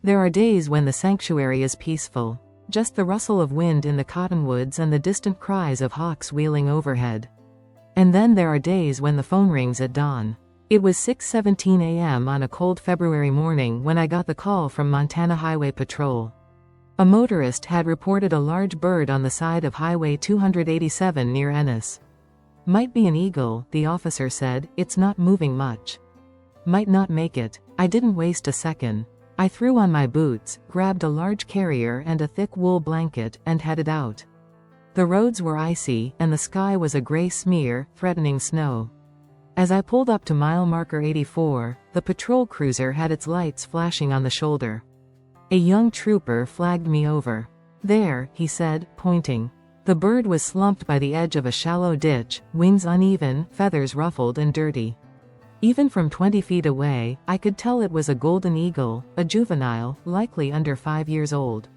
There are days when the sanctuary is peaceful. Just the rustle of wind in the cottonwoods and the distant cries of hawks wheeling overhead. And then there are days when the phone rings at dawn. It was 6:17 a.m. on a cold February morning when I got the call from Montana Highway Patrol. A motorist had reported a large bird on the side of Highway 287 near Ennis. "Might be an eagle," the officer said, "it's not moving much." "Might not make it." I didn't waste a second. I threw on my boots, grabbed a large carrier and a thick wool blanket, and headed out. The roads were icy, and the sky was a gray smear, threatening snow. As I pulled up to mile marker 84, the patrol cruiser had its lights flashing on the shoulder. A young trooper flagged me over. "There," he said, pointing. The bird was slumped by the edge of a shallow ditch, wings uneven, feathers ruffled and dirty. Even from 20 feet away, I could tell it was a golden eagle, a juvenile, likely under 5 years old.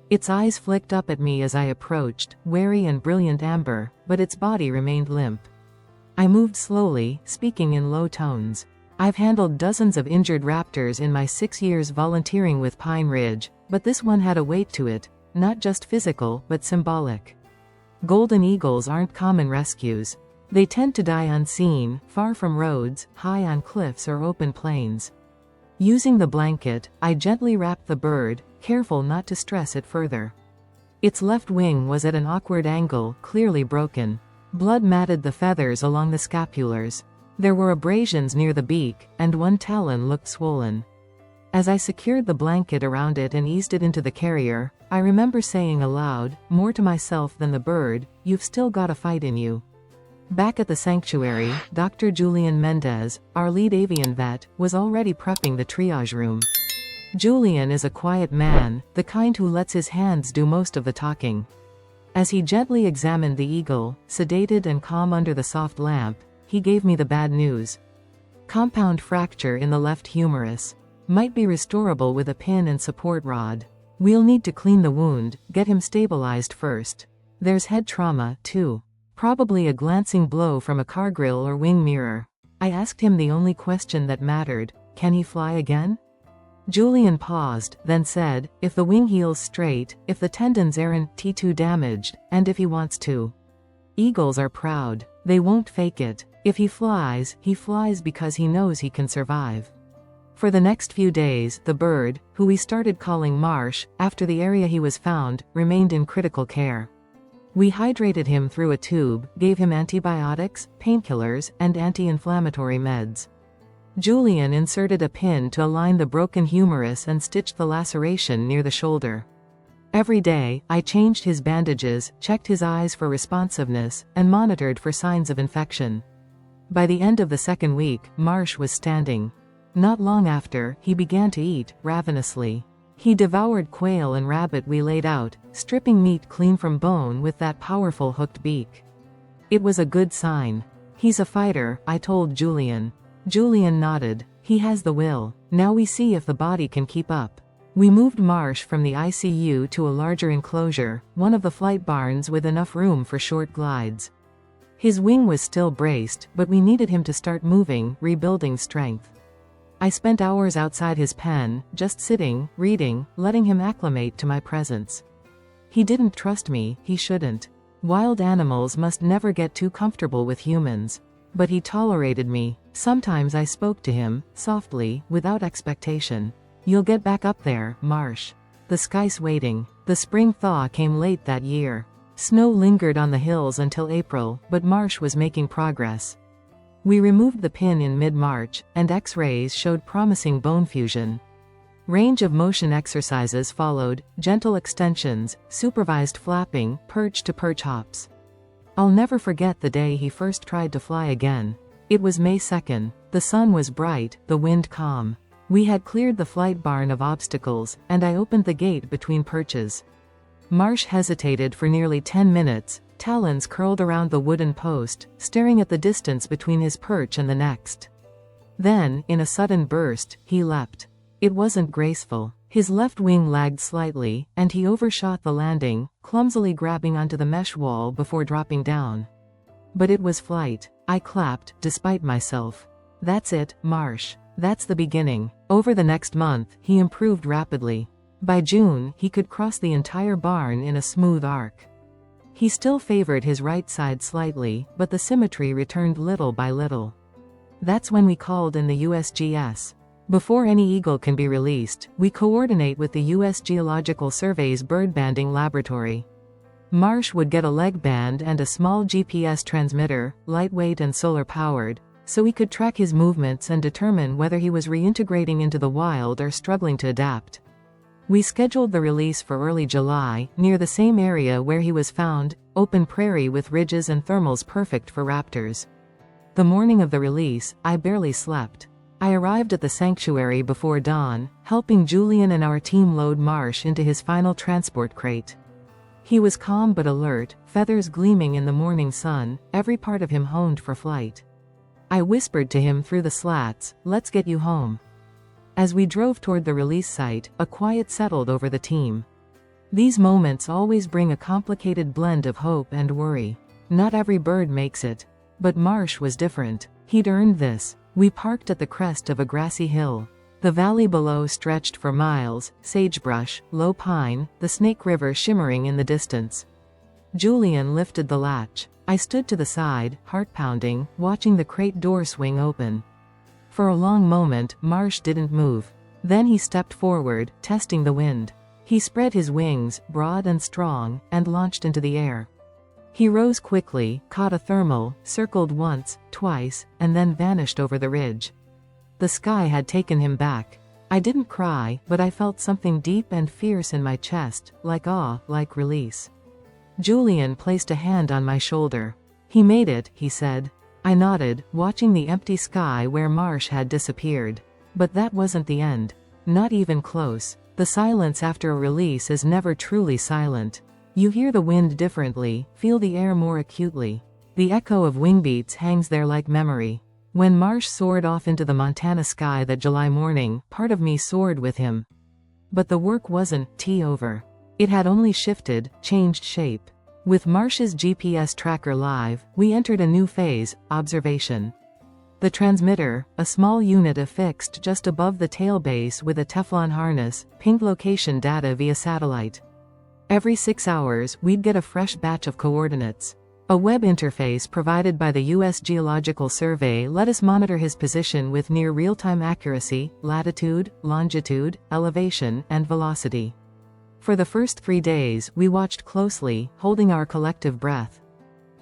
Its eyes flicked up at me as I approached, wary and brilliant amber, but its body remained limp. I moved slowly, speaking in low tones. "I've handled dozens of injured raptors in my 6 years volunteering with Pine Ridge, but this one had a weight to it, not just physical, but symbolic. Golden eagles aren't common rescues. They tend to die unseen, far from roads, high on cliffs or open plains." Using the blanket, I gently wrapped the bird, careful not to stress it further. Its left wing was at an awkward angle, clearly broken. Blood matted the feathers along the scapulars. There were abrasions near the beak, and one talon looked swollen. As I secured the blanket around it and eased it into the carrier, I remember saying aloud, more to myself than the bird, "You've still got a fight in you." Back at the sanctuary, Dr. Julian Mendez, our lead avian vet, was already prepping the triage room. Julian is a quiet man, the kind who lets his hands do most of the talking. As he gently examined the eagle, sedated and calm under the soft lamp, he gave me the bad news. Compound fracture in the left humerus. Might be restorable with a pin and support rod. We'll need to clean the wound, get him stabilized first. There's head trauma, too. Probably a glancing blow from a car grill or wing mirror. I asked him the only question that mattered: can he fly again? Julian paused, then said, "If the wing heals straight, if the tendons aren't too damaged, and if he wants to." Eagles are proud. They won't fake it. If he flies because he knows he can survive. For the next few days, the bird, who we started calling Marsh, after the area he was found, remained in critical care. We hydrated him through a tube, gave him antibiotics, painkillers, and anti-inflammatory meds. Julian inserted a pin to align the broken humerus and stitched the laceration near the shoulder. Every day, I changed his bandages, checked his eyes for responsiveness, and monitored for signs of infection. By the end of the second week, Marsh was standing. Not long after, he began to eat, ravenously. He devoured quail and rabbit we laid out, stripping meat clean from bone with that powerful hooked beak. It was a good sign. "He's a fighter," I told Julian. Julian nodded. "He has the will. Now we see if the body can keep up." We moved Marsh from the ICU to a larger enclosure, one of the flight barns with enough room for short glides. His wing was still braced, but we needed him to start moving, rebuilding strength. I spent hours outside his pen, just sitting, reading, letting him acclimate to my presence. He didn't trust me, he shouldn't. Wild animals must never get too comfortable with humans. But he tolerated me. Sometimes I spoke to him, softly, without expectation. "You'll get back up there, Marsh. The sky's waiting." The spring thaw came late that year. Snow lingered on the hills until April, but Marsh was making progress. We removed the pin in mid-March, and X-rays showed promising bone fusion. Range of motion exercises followed, gentle extensions, supervised flapping, perch-to-perch hops. I'll never forget the day he first tried to fly again. It was May 2nd. The sun was bright, the wind calm. We had cleared the flight barn of obstacles, and I opened the gate between perches. Marsh hesitated for nearly 10 minutes, talons curled around the wooden post, staring at the distance between his perch and the next. Then, in a sudden burst, he leapt. It wasn't graceful. His left wing lagged slightly, and he overshot the landing, clumsily grabbing onto the mesh wall before dropping down. But it was flight. I clapped, despite myself. "That's it, Marsh. That's the beginning. Over the next month, he improved rapidly. By June, he could cross the entire barn in a smooth arc. He still favored his right side slightly, but the symmetry returned little by little. That's when we called in the USGS. Before any eagle can be released, we coordinate with the U.S. Geological Survey's bird banding laboratory. Marsh would get a leg band and a small GPS transmitter, lightweight and solar-powered, so we could track his movements and determine whether he was reintegrating into the wild or struggling to adapt. We scheduled the release for early July, near the same area where he was found, open prairie with ridges and thermals perfect for raptors. The morning of the release, I barely slept. I arrived at the sanctuary before dawn, helping Julian and our team load Marsh into his final transport crate. He was calm but alert, feathers gleaming in the morning sun, every part of him honed for flight. I whispered to him through the slats, "Let's get you home." As we drove toward the release site, a quiet settled over the team. These moments always bring a complicated blend of hope and worry. Not every bird makes it. But Marsh was different. He'd earned this. We parked at the crest of a grassy hill. The valley below stretched for miles, sagebrush, low pine, the Snake River shimmering in the distance. Julian lifted the latch. I stood to the side, heart pounding, watching the crate door swing open. For a long moment, Marsh didn't move. Then he stepped forward, testing the wind. He spread his wings, broad and strong, and launched into the air. He rose quickly, caught a thermal, circled once, twice, and then vanished over the ridge. The sky had taken him back. I didn't cry, but I felt something deep and fierce in my chest, like awe, like release. Julian placed a hand on my shoulder. "He made it," he said. I nodded, watching the empty sky where Marsh had disappeared. But that wasn't the end. Not even close. The silence after a release is never truly silent. You hear the wind differently, feel the air more acutely. The echo of wingbeats hangs there like memory. When Marsh soared off into the Montana sky that July morning, part of me soared with him. But the work wasn't over. It had only shifted, changed shape. With Marsh's GPS tracker live, we entered a new phase, observation. The transmitter, a small unit affixed just above the tail base with a Teflon harness, pinged location data via satellite. Every 6 hours, we'd get a fresh batch of coordinates. A web interface provided by the U.S. Geological Survey let us monitor his position with near real-time accuracy, latitude, longitude, elevation, and velocity. For the first 3 days, we watched closely, holding our collective breath.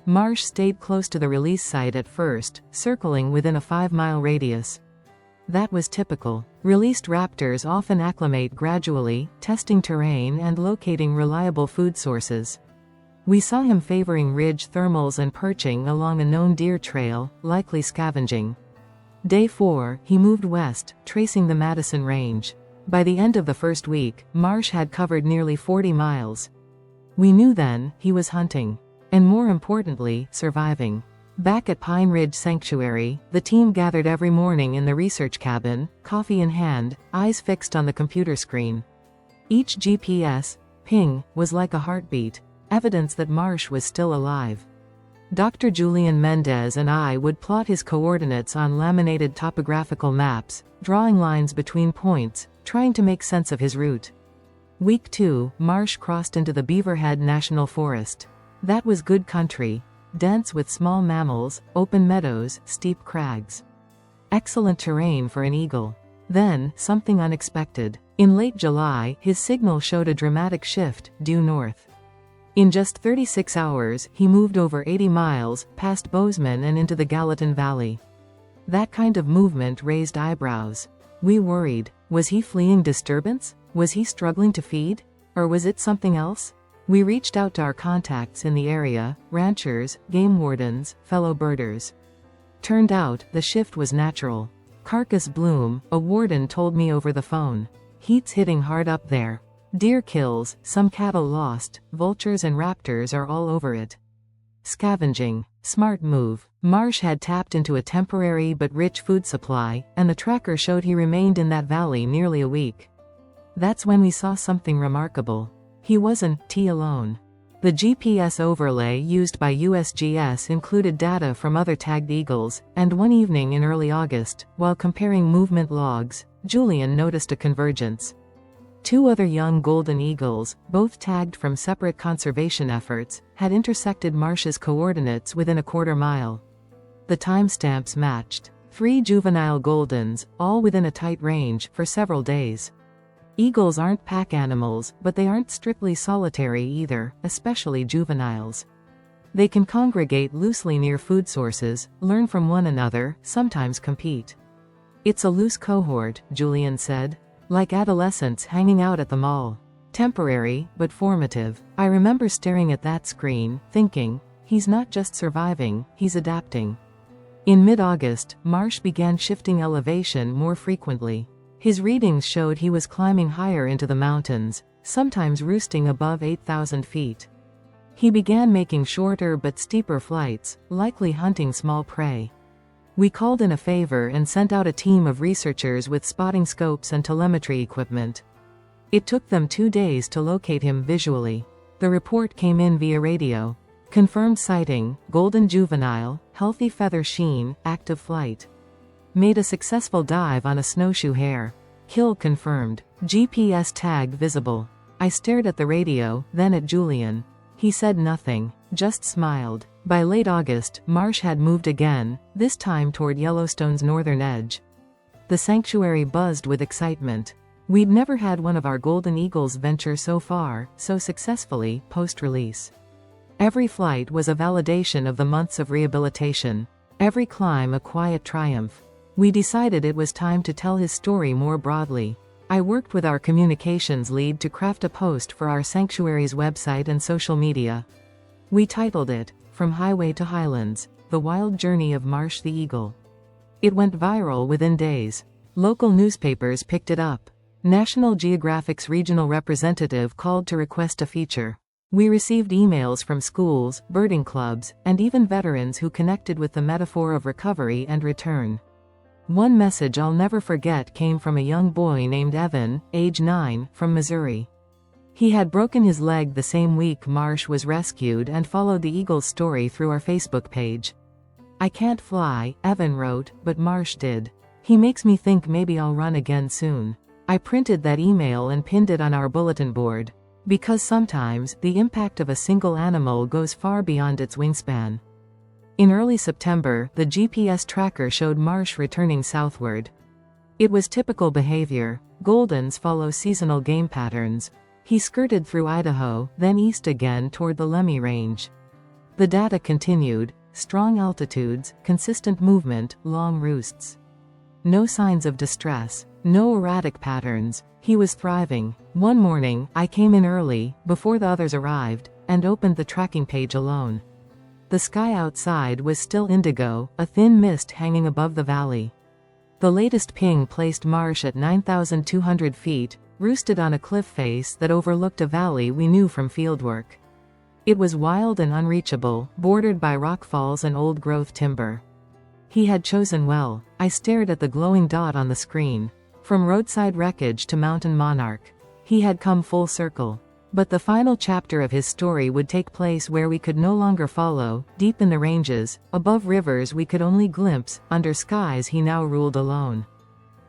Marsh stayed close to the release site at first, circling within a 5-mile radius. That was typical. Released raptors often acclimate gradually, testing terrain and locating reliable food sources. We saw him favoring ridge thermals and perching along a known deer trail, likely scavenging. Day 4, he moved west, tracing the Madison Range. By the end of the first week, Marsh had covered nearly 40 miles. We knew then, he was hunting. And more importantly, surviving. Back at Pine Ridge Sanctuary, the team gathered every morning in the research cabin, coffee in hand, eyes fixed on the computer screen. Each GPS ping was like a heartbeat, evidence that Marsh was still alive. Dr. Julian Mendez and I would plot his coordinates on laminated topographical maps, drawing lines between points, trying to make sense of his route. Week 2, Marsh crossed into the Beaverhead National Forest. That was good country. Dense with small mammals, open meadows, steep crags. Excellent terrain for an eagle. Then, something unexpected. In late July, his signal showed a dramatic shift, due north. In just 36 hours, he moved over 80 miles, past Bozeman and into the Gallatin Valley. That kind of movement raised eyebrows. We worried. Was he fleeing disturbance? Was he struggling to feed? Or was it something else? We reached out to our contacts in the area, ranchers, game wardens, fellow birders. Turned out, the shift was natural. Carcass bloom, a warden told me over the phone. Heat's hitting hard up there. Deer kills, some cattle lost, vultures and raptors are all over it. Scavenging. Smart move. Marsh had tapped into a temporary but rich food supply, and the tracker showed he remained in that valley nearly a week. That's when we saw something remarkable. He wasn't alone. The GPS overlay used by USGS included data from other tagged eagles, and one evening in early August, while comparing movement logs, Julian noticed a convergence. Two other young golden eagles, both tagged from separate conservation efforts, had intersected Marsh's coordinates within a quarter mile. The timestamps matched. 3 juvenile goldens, all within a tight range, for several days. Eagles aren't pack animals, but they aren't strictly solitary either, especially juveniles. They can congregate loosely near food sources, learn from one another, sometimes compete. It's a loose cohort, Julian said. Like adolescents hanging out at the mall. Temporary, but formative. I remember staring at that screen, thinking, he's not just surviving, he's adapting. In mid-August, Marsh began shifting elevation more frequently. His readings showed he was climbing higher into the mountains, sometimes roosting above 8,000 feet. He began making shorter but steeper flights, likely hunting small prey. We called in a favor and sent out a team of researchers with spotting scopes and telemetry equipment. It took them 2 days to locate him visually. The report came in via radio. Confirmed sighting, golden juvenile, healthy feather sheen, active flight. Made a successful dive on a snowshoe hare. Kill confirmed. GPS tag visible. I stared at the radio, then at Julian. He said nothing, just smiled. By late August, Marsh had moved again, this time toward Yellowstone's northern edge. The sanctuary buzzed with excitement. We'd never had one of our golden eagles venture so far, so successfully, post-release. Every flight was a validation of the months of rehabilitation. Every climb a quiet triumph. We decided it was time to tell his story more broadly. I worked with our communications lead to craft a post for our sanctuary's website and social media. We titled it, From Highway to Highlands, The Wild Journey of Marsh the Eagle. It went viral within days. Local newspapers picked it up. National Geographic's regional representative called to request a feature. We received emails from schools, birding clubs, and even veterans who connected with the metaphor of recovery and return. One message I'll never forget came from a young boy named Evan, age 9, from Missouri. He had broken his leg the same week Marsh was rescued and followed the eagle's story through our Facebook page. I can't fly, Evan wrote, but Marsh did. He makes me think maybe I'll run again soon. I printed that email and pinned it on our bulletin board. Because sometimes, the impact of a single animal goes far beyond its wingspan. In early September, the GPS tracker showed Marsh returning southward. It was typical behavior. Goldens follow seasonal game patterns. He skirted through Idaho, then east again toward the Lemmy Range. The data continued: strong altitudes, consistent movement, long roosts. No signs of distress. No erratic patterns. He was thriving. One morning, I came in early, before the others arrived, and opened the tracking page alone. The sky outside was still indigo, a thin mist hanging above the valley. The latest ping placed Marsh at 9,200 feet, roosted on a cliff face that overlooked a valley we knew from fieldwork. It was wild and unreachable, bordered by rock falls and old-growth timber. He had chosen well. I stared at the glowing dot on the screen. From roadside wreckage to mountain monarch. He had come full circle. But the final chapter of his story would take place where we could no longer follow, deep in the ranges, above rivers we could only glimpse, under skies he now ruled alone.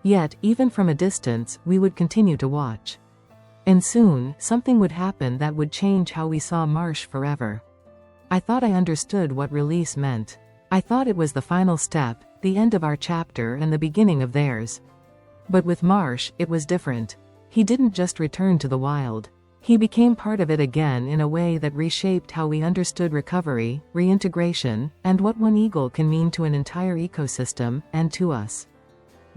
Yet, even from a distance, we would continue to watch. And soon, something would happen that would change how we saw Marsh forever. I thought I understood what release meant. I thought it was the final step, the end of our chapter and the beginning of theirs. But with Marsh, it was different. He didn't just return to the wild. He became part of it again in a way that reshaped how we understood recovery, reintegration, and what one eagle can mean to an entire ecosystem, and to us.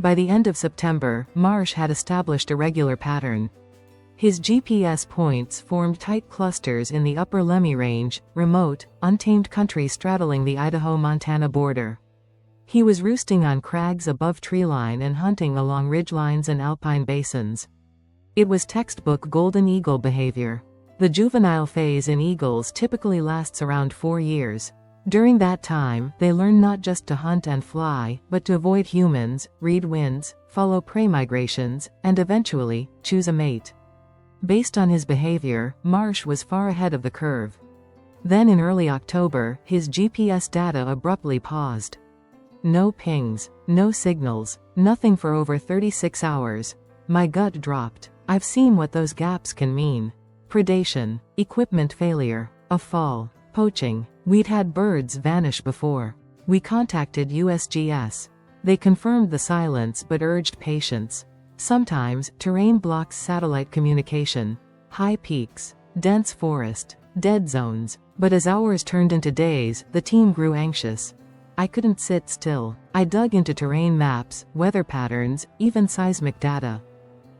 By the end of September, Marsh had established a regular pattern. His GPS points formed tight clusters in the upper Lemmy Range, remote, untamed country straddling the Idaho-Montana border. He was roosting on crags above treeline and hunting along ridgelines and alpine basins. It was textbook golden eagle behavior. The juvenile phase in eagles typically lasts around 4 years. During that time, they learn not just to hunt and fly, but to avoid humans, read winds, follow prey migrations, and eventually, choose a mate. Based on his behavior, Marsh was far ahead of the curve. Then in early October, his GPS data abruptly paused. No pings, no signals, nothing for over 36 hours. My gut dropped. I've seen what those gaps can mean. Predation, equipment failure, a fall, poaching. We'd had birds vanish before. We contacted USGS. They confirmed the silence but urged patience. Sometimes, terrain blocks satellite communication. High peaks, dense forest, dead zones. But as hours turned into days, the team grew anxious. I couldn't sit still. I dug into terrain maps, weather patterns, even seismic data.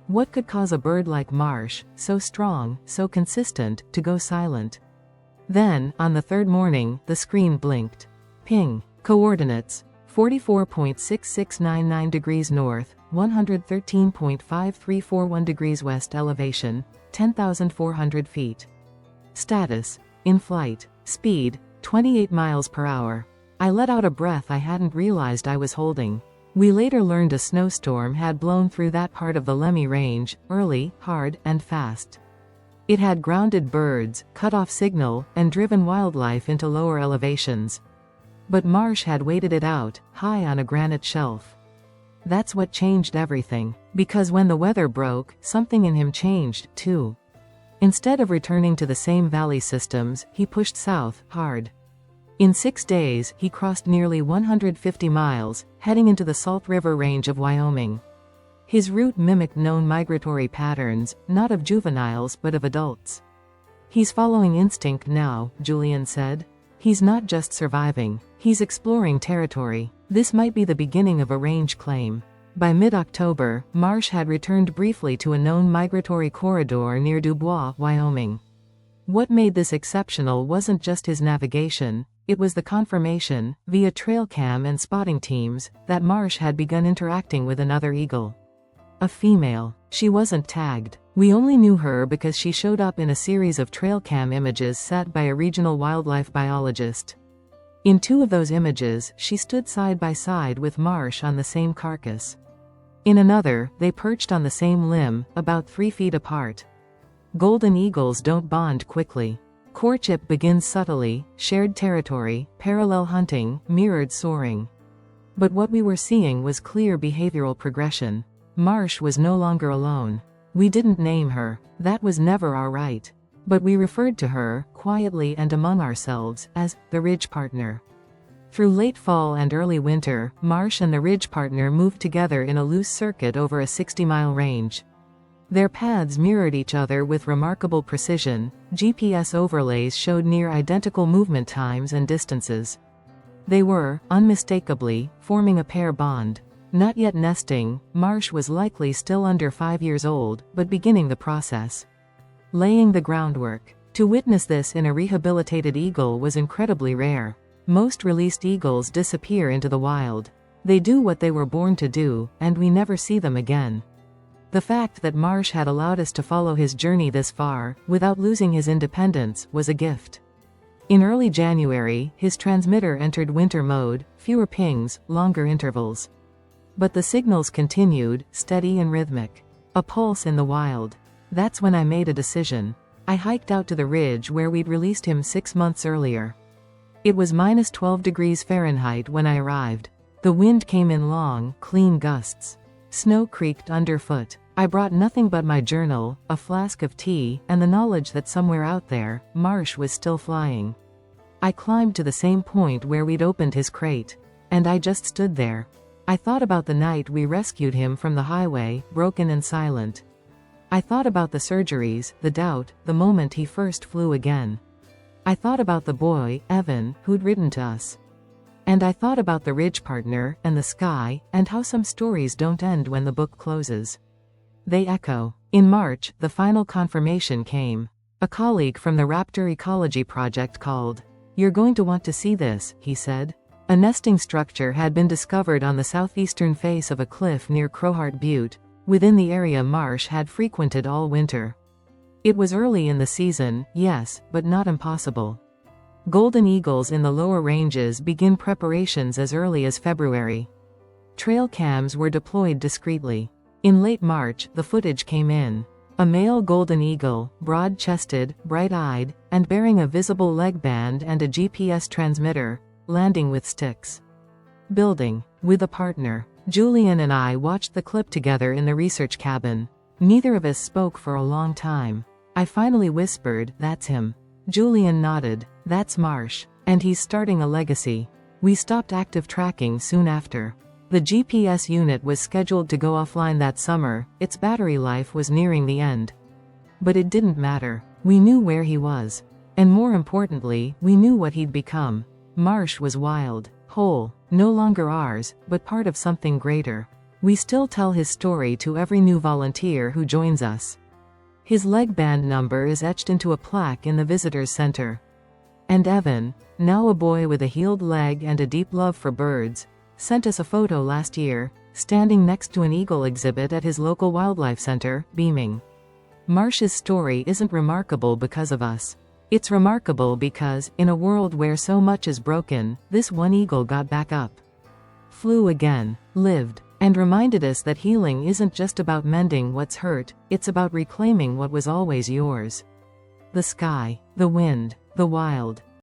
What could cause a bird like Marsh, so strong, so consistent, to go silent? Then, on the third morning, the screen blinked. Ping. Coordinates. 44.6699 degrees north, 113.5341 degrees west elevation, 10,400 feet. Status. In flight. Speed. 28 miles per hour. I let out a breath I hadn't realized I was holding. We later learned a snowstorm had blown through that part of the Lemmy Range, early, hard, and fast. It had grounded birds, cut off signal, and driven wildlife into lower elevations. But Marsh had waited it out, high on a granite shelf. That's what changed everything. Because when the weather broke, something in him changed, too. Instead of returning to the same valley systems, he pushed south, hard. In 6 days, he crossed nearly 150 miles, heading into the Salt River Range of Wyoming. His route mimicked known migratory patterns, not of juveniles but of adults. He's following instinct now, Julian said. He's not just surviving, he's exploring territory. This might be the beginning of a range claim. By mid-October, Marsh had returned briefly to a known migratory corridor near Dubois, Wyoming. What made this exceptional wasn't just his navigation, it was the confirmation, via trail cam and spotting teams, that Marsh had begun interacting with another eagle. A female. She wasn't tagged. We only knew her because she showed up in a series of trail cam images set by a regional wildlife biologist. In 2 of those images, she stood side by side with Marsh on the same carcass. In another, they perched on the same limb, about 3 feet apart. Golden eagles don't bond quickly. Courtship begins subtly, shared territory, parallel hunting, mirrored soaring. But what we were seeing was clear behavioral progression. Marsh was no longer alone. We didn't name her. That was never our right. But we referred to her, quietly and among ourselves, as the Ridge Partner. Through late fall and early winter, Marsh and the Ridge Partner moved together in a loose circuit over a 60-mile range. Their paths mirrored each other with remarkable precision. GPS overlays showed near identical movement times and distances. They were, unmistakably, forming a pair bond. Not yet nesting, Marsh was likely still under 5 years old, but beginning the process. Laying the groundwork. To witness this in a rehabilitated eagle was incredibly rare. Most released eagles disappear into the wild. They do what they were born to do, and we never see them again. The fact that Marsh had allowed us to follow his journey this far, without losing his independence, was a gift. In early January, his transmitter entered winter mode, fewer pings, longer intervals. But the signals continued, steady and rhythmic. A pulse in the wild. That's when I made a decision. I hiked out to the ridge where we'd released him 6 months earlier. It was minus 12 degrees Fahrenheit when I arrived. The wind came in long, clean gusts. Snow creaked underfoot. I brought nothing but my journal, a flask of tea, and the knowledge that somewhere out there, Marsh was still flying. I climbed to the same point where we'd opened his crate. And I just stood there. I thought about the night we rescued him from the highway, broken and silent. I thought about the surgeries, the doubt, the moment he first flew again. I thought about the boy, Evan, who'd written to us. And I thought about the Ridge Partner, and the sky, and how some stories don't end when the book closes. They echo. In March, the final confirmation came. A colleague from the Raptor Ecology Project called. "You're going to want to see this," he said. A nesting structure had been discovered on the southeastern face of a cliff near Crowheart Butte, within the area Marsh had frequented all winter. It was early in the season, yes, but not impossible. Golden eagles in the lower ranges begin preparations as early as February. Trail cams were deployed discreetly. In late March, the footage came in. A male golden eagle, broad-chested, bright-eyed, and bearing a visible leg band and a GPS transmitter, landing with sticks. Building. With a partner. Julian and I watched the clip together in the research cabin. Neither of us spoke for a long time. I finally whispered, "That's him." Julian nodded. "That's Marsh. And he's starting a legacy." We stopped active tracking soon after. The GPS unit was scheduled to go offline that summer, its battery life was nearing the end. But it didn't matter. We knew where he was. And more importantly, we knew what he'd become. Marsh was wild, whole, no longer ours, but part of something greater. We still tell his story to every new volunteer who joins us. His leg band number is etched into a plaque in the visitors center. And Evan, now a boy with a healed leg and a deep love for birds, sent us a photo last year, standing next to an eagle exhibit at his local wildlife center, beaming. Marsh's story isn't remarkable because of us. It's remarkable because, in a world where so much is broken, this one eagle got back up. Flew again, lived, and reminded us that healing isn't just about mending what's hurt, it's about reclaiming what was always yours. The sky, the wind, the wild,